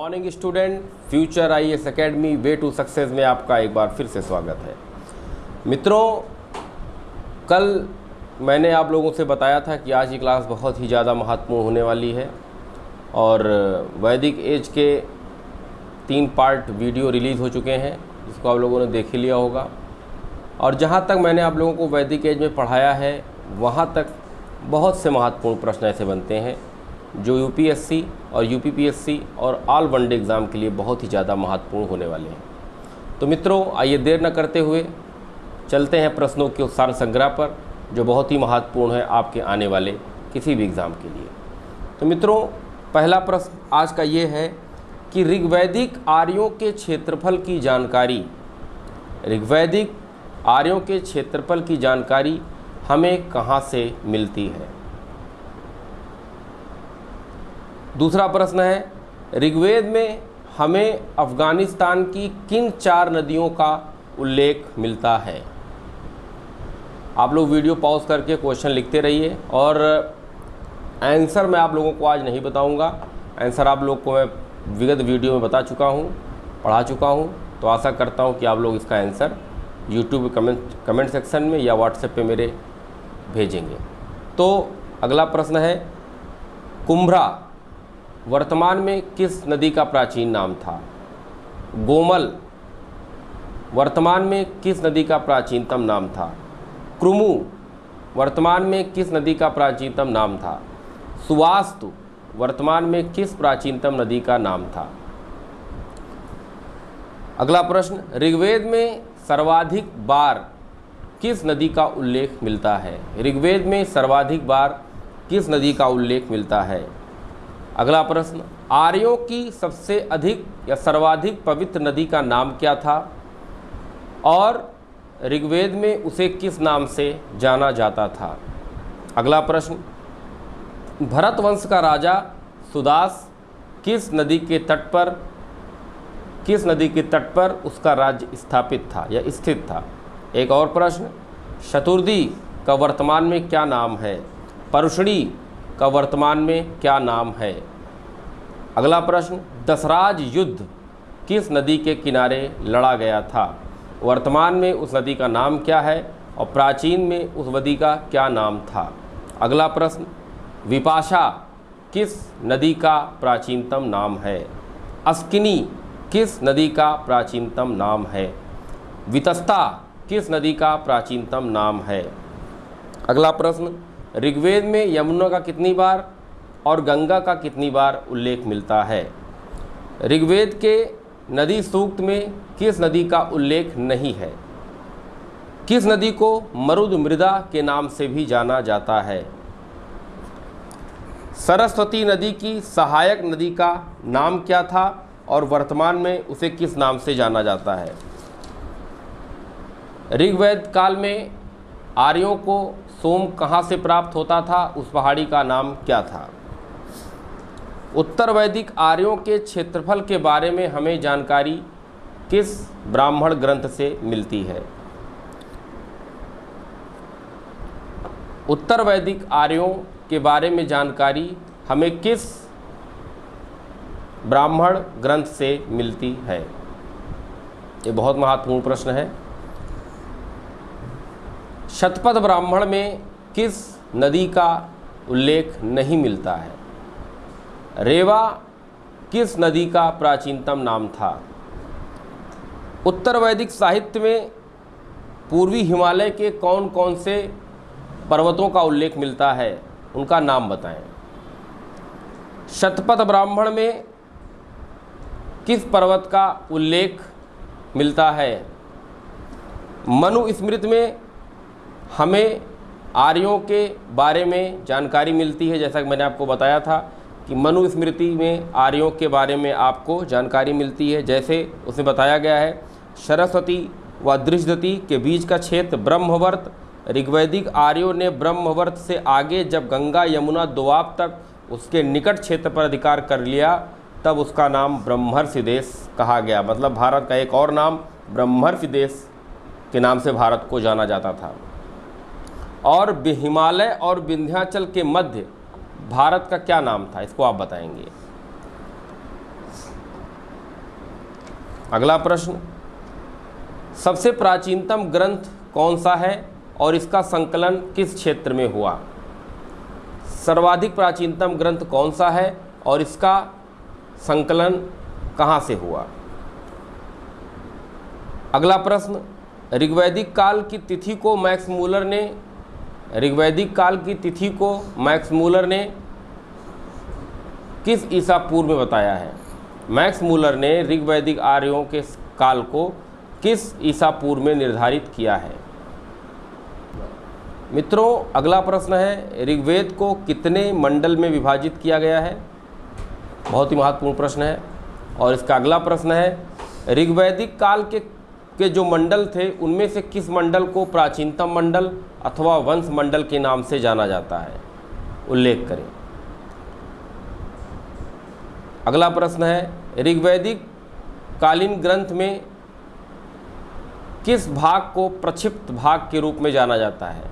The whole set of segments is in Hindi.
Morning student, future IAS academy way to success में आपका एक बार फिर से स्वागत है। मित्रों, कल मैंने आप लोगों से बताया था कि आज की क्लास बहुत ही ज़्यादा महत्वपूर्ण होने वाली है और वैदिक एज के 3 पार्ट वीडियो रिलीज़ हो चुके हैं, जिसको आप लोगों ने देख ही लिया होगा। और जहाँ तक मैंने आप लोगों को वैदिक एज में पढ़ाया है, वहाँ तक बहुत से महत्वपूर्ण प्रश्न ऐसे बनते हैं जो यूपीएससी और यूपीपीएससी और ऑल वनडे एग्ज़ाम के लिए बहुत ही ज़्यादा महत्वपूर्ण होने वाले हैं। तो मित्रों, आइए देर न करते हुए चलते हैं प्रश्नों के सार संग्रह पर, जो बहुत ही महत्वपूर्ण है आपके आने वाले किसी भी एग्ज़ाम के लिए। तो मित्रों, पहला प्रश्न आज का ये है कि ऋग्वैदिक आर्यों के क्षेत्रफल की जानकारी, ऋग्वैदिक आर्यों के क्षेत्रफल की जानकारी हमें कहाँ से मिलती है। दूसरा प्रश्न है, ऋग्वेद में हमें अफ़गानिस्तान की किन 4 नदियों का उल्लेख मिलता है। आप लोग वीडियो पॉज करके क्वेश्चन लिखते रहिए और आंसर मैं आप लोगों को आज नहीं बताऊंगा। आंसर आप लोग को मैं विगत वीडियो में बता चुका हूं, पढ़ा चुका हूं। तो आशा करता हूं कि आप लोग इसका आंसर यूट्यूब कमेंट सेक्शन में या व्हाट्सएप पे मेरे भेजेंगे। तो अगला प्रश्न है, कुंभरा वर्तमान में किस नदी का प्राचीन नाम था। गोमल वर्तमान में किस नदी का प्राचीनतम नाम था। क्रुमु वर्तमान में किस नदी का प्राचीनतम नाम था। सुवास्तु वर्तमान में किस प्राचीनतम नदी का नाम था। अगला प्रश्न, ऋग्वेद में सर्वाधिक बार किस नदी का उल्लेख मिलता है। ऋग्वेद में सर्वाधिक बार किस नदी का उल्लेख मिलता है। अगला प्रश्न, आर्यों की सबसे अधिक या सर्वाधिक पवित्र नदी का नाम क्या था और ऋग्वेद में उसे किस नाम से जाना जाता था। अगला प्रश्न, भरत वंश का राजा सुदास किस नदी के तट पर उसका राज्य स्थापित था या स्थित था। एक और प्रश्न, शतुर्दी का वर्तमान में क्या नाम है। परुषणी का वर्तमान में क्या नाम है। अगला प्रश्न, दशराज युद्ध किस नदी के किनारे लड़ा गया था। वर्तमान में उस नदी का नाम क्या है और प्राचीन में उस नदी का क्या नाम था। अगला प्रश्न, विपाशा किस नदी का प्राचीनतम नाम है। अस्किनी किस नदी का प्राचीनतम नाम है। वितस्ता किस नदी का प्राचीनतम नाम है। अगला प्रश्न, ऋग्वेद में यमुना का कितनी बार और गंगा का कितनी बार उल्लेख मिलता है। ऋग्वेद के नदी सूक्त में किस नदी का उल्लेख नहीं है। किस नदी को मरुद मृदा के नाम से भी जाना जाता है। सरस्वती नदी की सहायक नदी का नाम क्या था और वर्तमान में उसे किस नाम से जाना जाता है। ऋग्वेद काल में आर्यों को सोम कहाँ से प्राप्त होता था, उस पहाड़ी का नाम क्या था। उत्तर वैदिक आर्यों के क्षेत्रफल के बारे में हमें जानकारी किस ब्राह्मण ग्रंथ से मिलती है। उत्तर वैदिक आर्यों के बारे में जानकारी हमें किस ब्राह्मण ग्रंथ से मिलती है। ये बहुत महत्वपूर्ण प्रश्न है। शतपथ ब्राह्मण में किस नदी का उल्लेख नहीं मिलता है। रेवा किस नदी का प्राचीनतम नाम था। उत्तर वैदिक साहित्य में पूर्वी हिमालय के कौन कौन से पर्वतों का उल्लेख मिलता है, उनका नाम बताएं। शतपथ ब्राह्मण में किस पर्वत का उल्लेख मिलता है। मनुस्मृति में हमें आर्यों के बारे में जानकारी मिलती है। जैसा कि मैंने आपको बताया था कि मनुस्मृति में आर्यों के बारे में आपको जानकारी मिलती है। जैसे उसमें बताया गया है, सरस्वती व दृशदती के बीच का क्षेत्र ब्रह्मवर्त। ऋग्वैदिक आर्यों ने ब्रह्मवर्त से आगे जब गंगा यमुना दोआब तक उसके निकट क्षेत्र पर अधिकार कर लिया, तब उसका नाम ब्रह्मर्षि देश कहा गया। मतलब भारत का एक और नाम ब्रह्मर्षि देश के नाम से भारत को जाना जाता था। और हिमालय और विंध्याचल के मध्य भारत का क्या नाम था, इसको आप बताएंगे। अगला प्रश्न, सबसे प्राचीनतम ग्रंथ कौन सा है और इसका संकलन किस क्षेत्र में हुआ? सर्वाधिक प्राचीनतम ग्रंथ कौन सा है और इसका संकलन कहाँ से हुआ? अगला प्रश्न, ऋग्वैदिक काल की तिथि को मैक्स मूलर ने किस ईसा पूर्व में बताया है? मैक्स मूलर ने ऋग्वैदिक आर्यों के काल को किस ईसा पूर्व में निर्धारित किया है? मित्रों, अगला प्रश्न है, ऋग्वेद को कितने मंडल में विभाजित किया गया है? बहुत ही महत्वपूर्ण प्रश्न है। और इसका अगला प्रश्न है, ऋग्वैदिक काल के जो मंडल थे उनमें से किस मंडल को प्राचीनतम मंडल अथवा वंश मंडल के नाम से जाना जाता है? उल्लेख करें। अगला प्रश्न है, ऋग्वैदिक कालीन ग्रंथ में किस भाग को प्रक्षिप्त भाग के रूप में जाना जाता है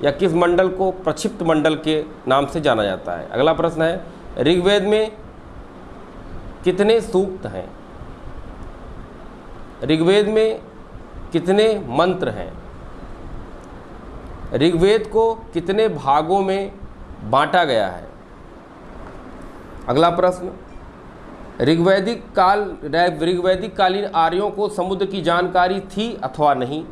या किस मंडल को प्रक्षिप्त मंडल के नाम से जाना जाता है? अगला प्रश्न है, ऋग्वेद में कितने सूक्त हैं? ऋग्वेद में कितने मंत्र हैं? ऋग्वेद को कितने भागों में बांटा गया है? अगला प्रश्न, ऋग्वैदिक कालीन आर्यों को समुद्र की जानकारी थी अथवा नहीं?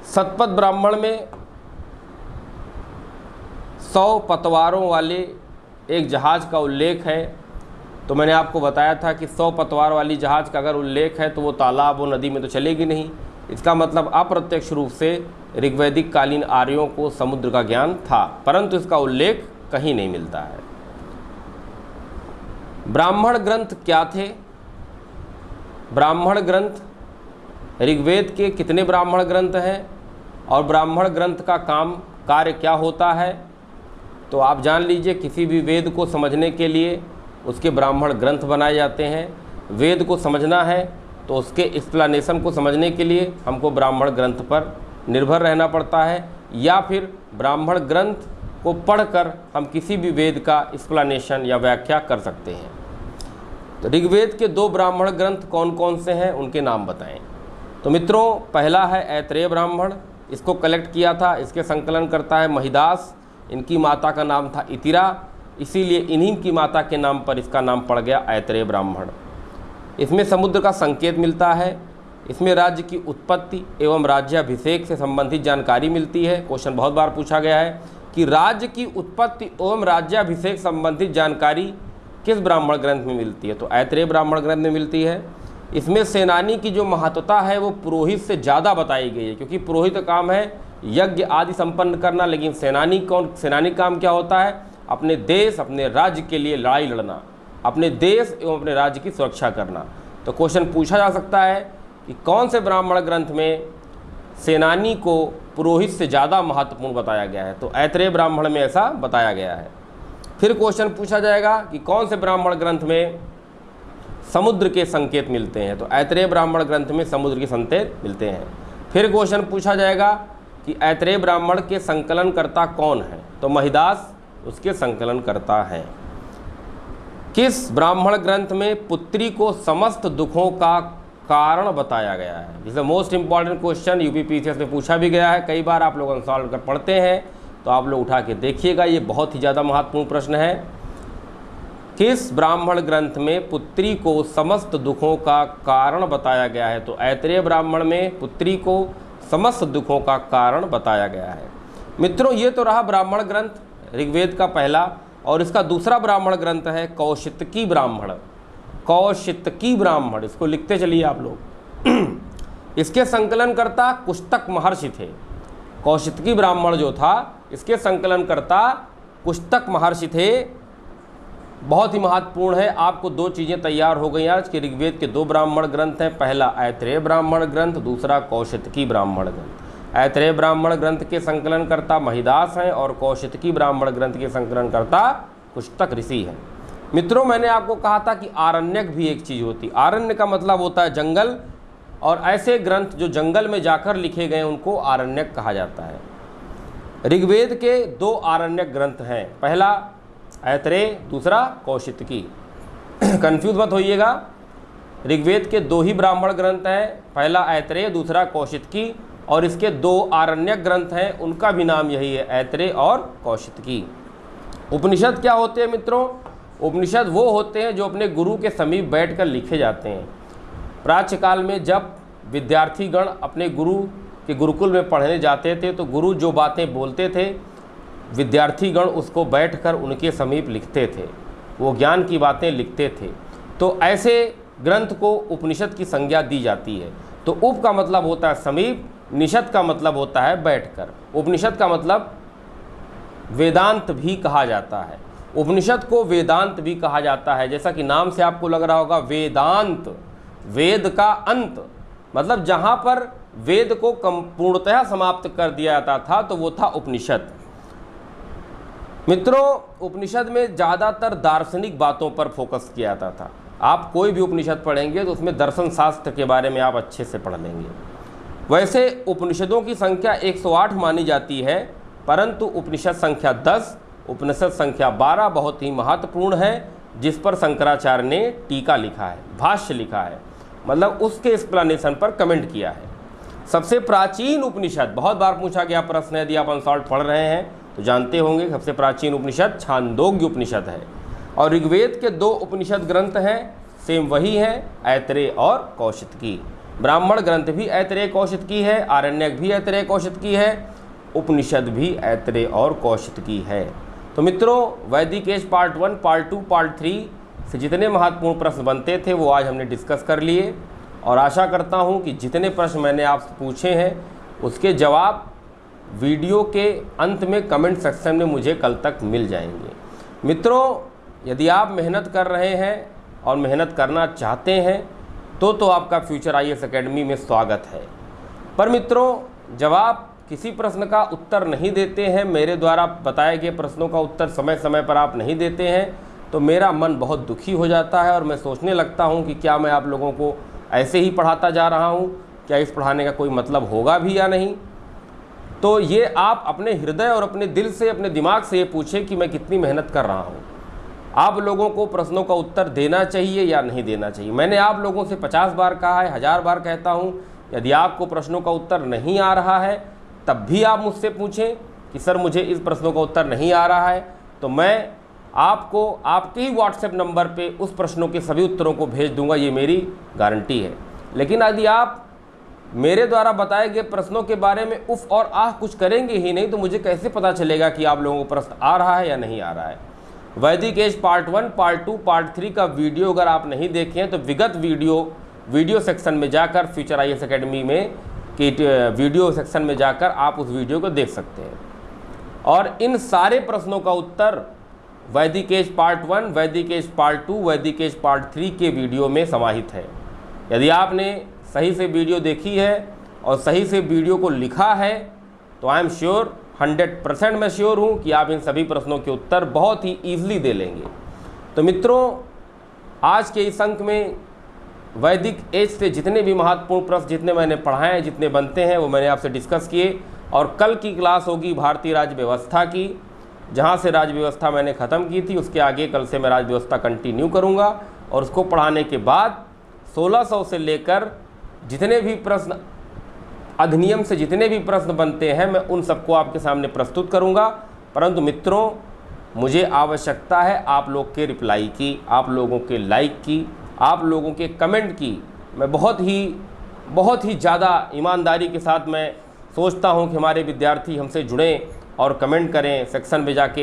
शतपथ ब्राह्मण में 100 पतवारों वाले एक जहाज़ का उल्लेख है। तो मैंने आपको बताया था कि 100 पतवार वाली जहाज़ का अगर उल्लेख है तो वो तालाब वो नदी में तो चलेगी नहीं। इसका मतलब अप्रत्यक्ष रूप से ऋग्वैदिक कालीन आर्यों को समुद्र का ज्ञान था, परंतु इसका उल्लेख कहीं नहीं मिलता है। ब्राह्मण ग्रंथ क्या थे? ब्राह्मण ग्रंथ, ऋग्वेद के कितने ब्राह्मण ग्रंथ हैं और ब्राह्मण ग्रंथ का कार्य क्या होता है? तो आप जान लीजिए, किसी भी वेद को समझने के लिए उसके ब्राह्मण ग्रंथ बनाए जाते हैं। वेद को समझना है तो उसके एक्सप्लेनेशन को समझने के लिए हमको ब्राह्मण ग्रंथ पर निर्भर रहना पड़ता है, या फिर ब्राह्मण ग्रंथ को पढ़कर हम किसी भी वेद का एक्सप्लेनेशन या व्याख्या कर सकते हैं। तो ऋग्वेद के 2 ब्राह्मण ग्रंथ कौन कौन से हैं, उनके नाम बताएं। तो मित्रों, पहला है ऐत्रेय ब्राह्मण, इसको कलेक्ट किया था, इसके संकलन करता है महिदास। इनकी माता का नाम था इतिरा, इसीलिए इन्हीं की माता के नाम पर इसका नाम पड़ गया ऐत्रेय ब्राह्मण। इसमें समुद्र का संकेत मिलता है, इसमें राज्य की उत्पत्ति एवं राज्याभिषेक से संबंधित जानकारी मिलती है। क्वेश्चन बहुत बार पूछा गया है कि राज्य की उत्पत्ति एवं राज्याभिषेक संबंधित जानकारी किस ब्राह्मण ग्रंथ में मिलती है? तो ऐत्रेय ब्राह्मण ग्रंथ में मिलती है। इसमें सेनानी की जो महत्वता है वो पुरोहित से ज़्यादा बताई गई है, क्योंकि पुरोहित का काम है यज्ञ आदि संपन्न करना, लेकिन सेनानी काम क्या होता है? अपने देश अपने राज्य के लिए लड़ाई लड़ना, अपने देश एवं अपने राज्य की सुरक्षा करना। तो क्वेश्चन पूछा जा सकता है कि कौन से ब्राह्मण ग्रंथ में सेनानी को पुरोहित से ज़्यादा महत्वपूर्ण बताया गया है? तो ऐत्रेय ब्राह्मण में ऐसा बताया गया है। फिर क्वेश्चन पूछा जाएगा कि कौन से ब्राह्मण ग्रंथ में समुद्र के संकेत मिलते हैं? तो ऐत्रेय ब्राह्मण ग्रंथ में समुद्र के संकेत मिलते हैं। फिर क्वेश्चन पूछा जाएगा कि ऐत्रेय ब्राह्मण के संकलनकर्ता कौन है? तो महिदास उसके संकलनकर्ता हैं। किस ब्राह्मण ग्रंथ में पुत्री को समस्त दुखों का कारण बताया गया है? This is the most important question, UPPCS में पूछा भी गया है कई बार। आप लोग सॉल्व कर पढ़ते हैं तो आप लोग उठा के देखिएगा, ये बहुत ही ज़्यादा महत्वपूर्ण प्रश्न है। किस ब्राह्मण ग्रंथ में पुत्री को समस्त दुखों का कारण बताया गया है? तो ऐत्रेय ब्राह्मण में पुत्री को समस्त दुखों का कारण बताया गया है। मित्रों, ये तो रहा ब्राह्मण ग्रंथ ऋग्वेद का पहला, और इसका दूसरा ब्राह्मण ग्रंथ है कौशितकी ब्राह्मण। कौशितकी ब्राह्मण, इसको लिखते चलिए आप लोग। इसके संकलनकर्ता कुष्तक महर्षि थे। कौशितकी ब्राह्मण जो था, इसके संकलनकर्ता कुष्तक महर्षि थे। बहुत ही महत्वपूर्ण है। आपको 2 चीज़ें तैयार हो गई आज कि ऋग्वेद के 2 ब्राह्मण ग्रंथ हैं, पहला ऐत्रेय ब्राह्मण ग्रंथ, दूसरा कौशितकी ब्राह्मण ग्रंथ। ऐत्रेय ब्राह्मण ग्रंथ के संकलनकर्ता महिदास हैं और कौशितकी ब्राह्मण ग्रंथ के संकलनकर्ता कुष्तक ऋषि हैं। मित्रों, मैंने आपको कहा था कि आरण्यक भी एक चीज़ होती है। आरण्य का मतलब होता है जंगल, और ऐसे ग्रंथ जो जंगल में जाकर लिखे गए उनको आरण्यक कहा जाता है। ऋग्वेद के 2 आरण्यक ग्रंथ हैं। पहला ऐतरेय, दूसरा कौशितकी। कंफ्यूज मत होइएगा, ऋग्वेद के 2 ही ब्राह्मण ग्रंथ हैं, पहला ऐतरेय, दूसरा कौशितकी, और इसके 2 आरण्यक ग्रंथ हैं, उनका भी नाम यही है, ऐतरेय और कौशितकी। उपनिषद क्या होते हैं मित्रों? उपनिषद वो होते हैं जो अपने गुरु के समीप बैठकर लिखे जाते हैं। प्राच्य काल में जब विद्यार्थीगण अपने गुरु के गुरुकुल में पढ़ने जाते थे तो गुरु जो बातें बोलते थे विद्यार्थीगण उसको बैठकर उनके समीप लिखते थे, वो ज्ञान की बातें लिखते थे। तो ऐसे ग्रंथ को उपनिषद की संज्ञा दी जाती है। तो उप का मतलब होता है समीप, निषद का मतलब होता है बैठकर। उपनिषद का मतलब वेदांत भी कहा जाता है। उपनिषद को वेदांत भी कहा जाता है, जैसा कि नाम से आपको लग रहा होगा वेदांत, वेद का अंत, मतलब जहाँ पर वेद को पूर्णतः समाप्त कर दिया जाता था तो वो था उपनिषद। मित्रों, उपनिषद में ज़्यादातर दार्शनिक बातों पर फोकस किया जाता था। आप कोई भी उपनिषद पढ़ेंगे तो उसमें दर्शन शास्त्र के बारे में आप अच्छे से पढ़ लेंगे। वैसे उपनिषदों की संख्या 108 मानी जाती है, परंतु उपनिषद संख्या 10, उपनिषद संख्या 12 बहुत ही महत्वपूर्ण है, जिस पर शंकराचार्य ने टीका लिखा है, भाष्य लिखा है, मतलब उसके एक्सप्लेनेशन पर कमेंट किया है। सबसे प्राचीन उपनिषद, बहुत बार पूछा गया प्रश्न, यदि आप अनसॉल्व पढ़ रहे हैं तो जानते होंगे, सबसे प्राचीन उपनिषद छांदोग्य उपनिषद है। और ऋग्वेद के 2 उपनिषद ग्रंथ हैं, सेम वही हैं, ऐतरेय और कौशितकी। ब्राह्मण ग्रंथ भी ऐतरेय कौशितकी है, आरण्यक भी ऐतरेय कौशितकी है, उपनिषद भी ऐतरेय और कौशितकी है। तो मित्रों, वैदिक एज पार्ट 1, पार्ट 2, पार्ट 3 से जितने महत्वपूर्ण प्रश्न बनते थे वो आज हमने डिस्कस कर लिए, और आशा करता हूं कि जितने प्रश्न मैंने आपसे पूछे हैं उसके जवाब वीडियो के अंत में कमेंट सेक्शन में मुझे कल तक मिल जाएंगे। मित्रों, यदि आप मेहनत कर रहे हैं और मेहनत करना चाहते हैं तो आपका फ्यूचर IAS एकेडमी में स्वागत है। पर मित्रों, जब आप किसी प्रश्न का उत्तर नहीं देते हैं, मेरे द्वारा बताए गए प्रश्नों का उत्तर समय समय पर आप नहीं देते हैं, तो मेरा मन बहुत दुखी हो जाता है और मैं सोचने लगता हूं कि क्या मैं आप लोगों को ऐसे ही पढ़ाता जा रहा हूं, क्या इस पढ़ाने का कोई मतलब होगा भी या नहीं। तो ये आप अपने हृदय और अपने दिल से, अपने दिमाग से ये पूछें कि मैं कितनी मेहनत कर रहा हूँ। आप लोगों को प्रश्नों का उत्तर देना चाहिए या नहीं देना चाहिए। मैंने आप लोगों से 50 बार कहा है, 1000 बार कहता हूँ, यदि आपको प्रश्नों का उत्तर नहीं आ रहा है तब भी आप मुझसे पूछें कि सर मुझे इस प्रश्नों का उत्तर नहीं आ रहा है, तो मैं आपको आपके ही व्हाट्सएप नंबर पे उस प्रश्नों के सभी उत्तरों को भेज दूंगा, ये मेरी गारंटी है। लेकिन यदि आप मेरे द्वारा बताए गए प्रश्नों के बारे में उफ और आह कुछ करेंगे ही नहीं, तो मुझे कैसे पता चलेगा कि आप लोगों को प्रश्न आ रहा है या नहीं आ रहा है। वैदिक एज पार्ट 1, पार्ट 2, पार्ट 3 का वीडियो अगर आप नहीं देखे हैं तो विगत वीडियो सेक्शन में जाकर, फ्यूचर IAS एकेडमी में कि वीडियो सेक्शन में जाकर आप उस वीडियो को देख सकते हैं। और इन सारे प्रश्नों का उत्तर वैदिक एज पार्ट 1, वैदिक एज पार्ट 2, वैदिक एज पार्ट 3 के वीडियो में समाहित है। यदि आपने सही से वीडियो देखी है और सही से वीडियो को लिखा है तो आई एम श्योर, 100% मैं श्योर हूँ कि आप इन सभी प्रश्नों के उत्तर बहुत ही ईजिली दे लेंगे। तो मित्रों, आज के इस अंक में वैदिक एज से जितने भी महत्वपूर्ण प्रश्न जितने मैंने पढ़ाए हैं, जितने बनते हैं, वो मैंने आपसे डिस्कस किए। और कल की क्लास होगी भारतीय राज्य व्यवस्था की, जहाँ से राज्य व्यवस्था मैंने ख़त्म की थी, उसके आगे कल से मैं राज्य व्यवस्था कंटिन्यू करूँगा। और उसको पढ़ाने के बाद 1600 से लेकर जितने भी प्रश्न, अधिनियम से जितने भी प्रश्न बनते हैं, मैं उन सबको आपके सामने प्रस्तुत करूँगा। परंतु मित्रों, मुझे आवश्यकता है आप लोग के रिप्लाई की, आप लोगों के लाइक की, आप लोगों के कमेंट की। मैं बहुत ही ज़्यादा ईमानदारी के साथ मैं सोचता हूं कि हमारे विद्यार्थी हमसे जुड़ें और कमेंट करें, सेक्शन में जाके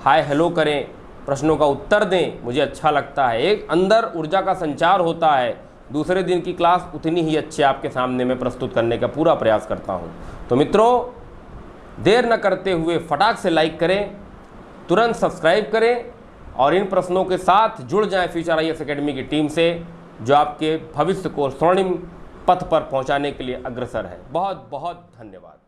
हाय हेलो करें, प्रश्नों का उत्तर दें। मुझे अच्छा लगता है, एक अंदर ऊर्जा का संचार होता है। दूसरे दिन की क्लास उतनी ही अच्छी आपके सामने मैं प्रस्तुत करने का पूरा प्रयास करता हूं। तो मित्रों, देर न करते हुए फटाक से लाइक करें, तुरंत सब्सक्राइब करें और इन प्रश्नों के साथ जुड़ जाएं फ्यूचर IAS एकेडमी की टीम से, जो आपके भविष्य को स्वर्णिम पथ पर पहुंचाने के लिए अग्रसर है। बहुत बहुत धन्यवाद।